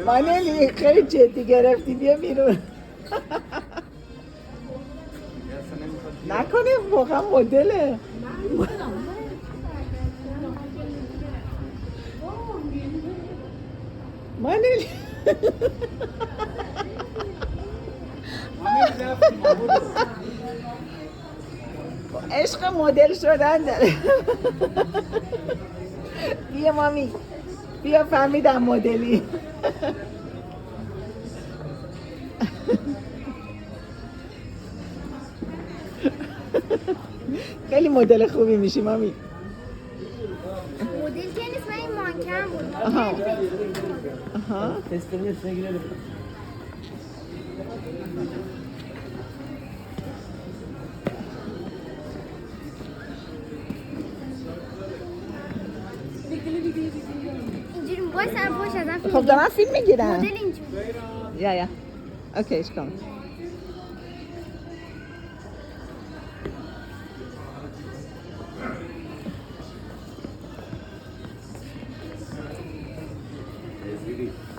مانلی خیلی جدی گرفتی بیا بیرون نکنه واقعا مدله مانلی عشق مدل شدن داره بیا مامی بیا فهمیدم مدلی خیلی مدل خوبی میشی مامی مدل که نیست من این مانکم بود آها آها اینجوری باید سر پشت ازم خب دارم فیلم میگیرم مدل اینجوری یا اوکی اشکال